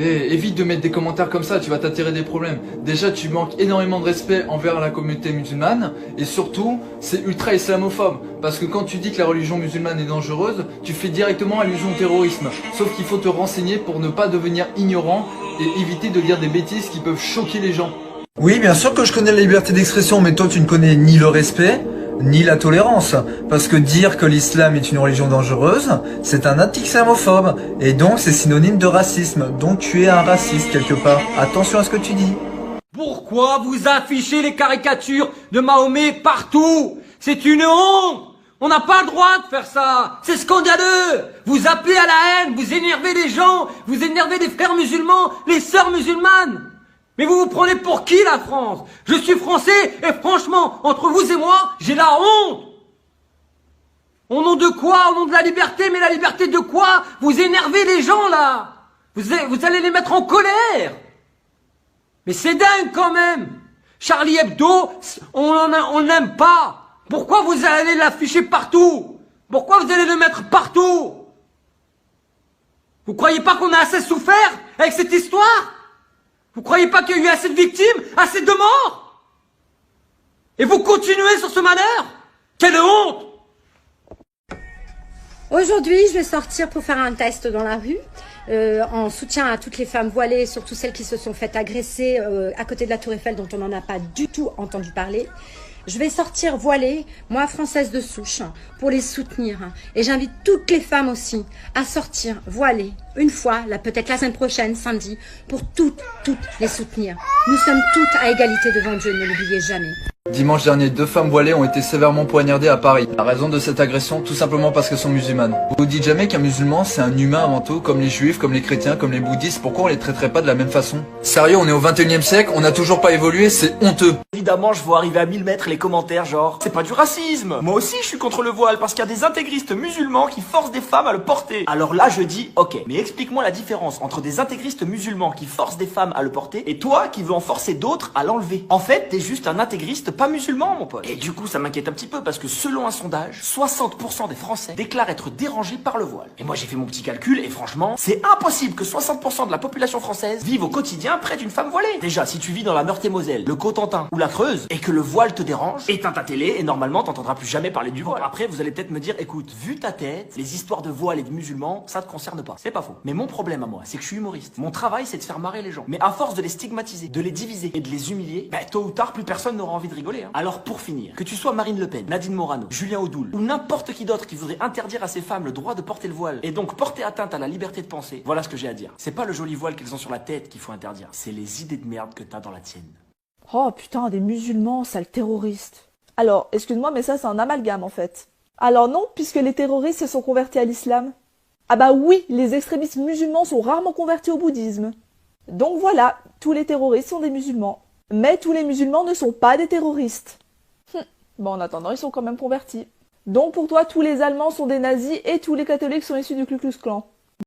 Eh, évite de mettre des commentaires comme ça, tu vas t'attirer des problèmes. Déjà, tu manques énormément de respect envers la communauté musulmane, et surtout, c'est ultra islamophobe. Parce que quand tu dis que la religion musulmane est dangereuse, tu fais directement allusion au terrorisme. Sauf qu'il faut te renseigner pour ne pas devenir ignorant et éviter de dire des bêtises qui peuvent choquer les gens. Oui, bien sûr que je connais la liberté d'expression, mais toi tu ne connais ni le respect, ni la tolérance. Parce que dire que l'islam est une religion dangereuse, c'est un acte islamophobe. Et donc c'est synonyme de racisme. Donc tu es un raciste quelque part. Attention à ce que tu dis. Pourquoi vous affichez les caricatures de Mahomet partout? C'est une honte! On n'a pas le droit de faire ça! C'est scandaleux! Vous appelez à la haine, vous énervez les gens, vous énervez les frères musulmans, les sœurs musulmanes! Mais vous vous prenez pour qui la France? Je suis français et franchement, entre vous et moi, j'ai la honte! Au nom de quoi? Au nom de la liberté? Mais la liberté de quoi? Vous énervez les gens là! Vous allez les mettre en colère! Mais c'est dingue quand même! Charlie Hebdo, on n'aime pas! Pourquoi vous allez l'afficher partout? Pourquoi vous allez le mettre partout? Vous croyez pas qu'on a assez souffert avec cette histoire? Vous croyez pas qu'il y a eu assez de victimes, assez de morts? Et vous continuez sur ce malheur? Quelle honte! Aujourd'hui, je vais sortir pour faire un test dans la rue, en soutien à toutes les femmes voilées, surtout celles qui se sont faites agresser à côté de la Tour Eiffel, dont on n'en a pas du tout entendu parler. Je vais sortir voilée, moi française de souche, pour les soutenir. Et j'invite toutes les femmes aussi à sortir voilées, une fois, là peut-être la semaine prochaine, samedi, pour toutes les soutenir. Nous sommes toutes à égalité devant Dieu, ne l'oubliez jamais. Dimanche dernier, 2 femmes voilées ont été sévèrement poignardées à Paris. La raison de cette agression, tout simplement parce qu'elles sont musulmanes. Vous vous dites jamais qu'un musulman c'est un humain avant tout, comme les juifs, comme les chrétiens, comme les bouddhistes, pourquoi on les traiterait pas de la même façon? Sérieux, on est au 21e siècle, on n'a toujours pas évolué, c'est honteux. Évidemment, je vois arriver à 1000 mètres les commentaires genre c'est pas du racisme. Moi aussi, je suis contre le voile parce qu'il y a des intégristes musulmans qui forcent des femmes à le porter. Alors là, je dis ok, mais explique-moi la différence entre des intégristes musulmans qui forcent des femmes à le porter et toi qui veux en forcer d'autres à l'enlever. En fait, t'es juste un intégriste pas musulman, mon pote. Et du coup, ça m'inquiète un petit peu parce que selon un sondage, 60% des Français déclarent être dérangés par le voile. Et moi, j'ai fait mon petit calcul et franchement, c'est impossible que 60% de la population française vive au quotidien près d'une femme voilée. Déjà, si tu vis dans la Meurthe-et-Moselle, le Cotentin ou la Creuse et que le voile te dérange, éteins ta télé et normalement t'entendras plus jamais parler du voile. Après, vous allez peut-être me dire, écoute, vu ta tête, les histoires de voile et de musulmans, ça te concerne pas. C'est pas faux. Mais mon problème à moi, c'est que je suis humoriste. Mon travail, c'est de faire marrer les gens. Mais à force de les stigmatiser, de les diviser et de les humilier, bah, tôt ou tard, plus personne n'aura envie de rigoler. Hein. Alors pour finir, que tu sois Marine Le Pen, Nadine Morano, Julien Audoul ou n'importe qui d'autre qui voudrait interdire à ces femmes le droit de porter le voile et donc porter atteinte à la liberté de penser, voilà ce que j'ai à dire. C'est pas le joli voile qu'elles ont sur la tête qu'il faut interdire, c'est les idées de merde que t'as dans la tienne. Oh putain, des musulmans, sale terroriste. Alors, excuse-moi, mais ça c'est un amalgame en fait. Alors non, puisque les terroristes se sont convertis à l'islam. Ah bah oui, les extrémistes musulmans sont rarement convertis au bouddhisme. Donc voilà, tous les terroristes sont des musulmans. Mais tous les musulmans ne sont pas des terroristes. Bon, en attendant, ils sont quand même convertis. Donc pour toi, tous les Allemands sont des nazis et tous les catholiques sont issus du Ku Klux Klan.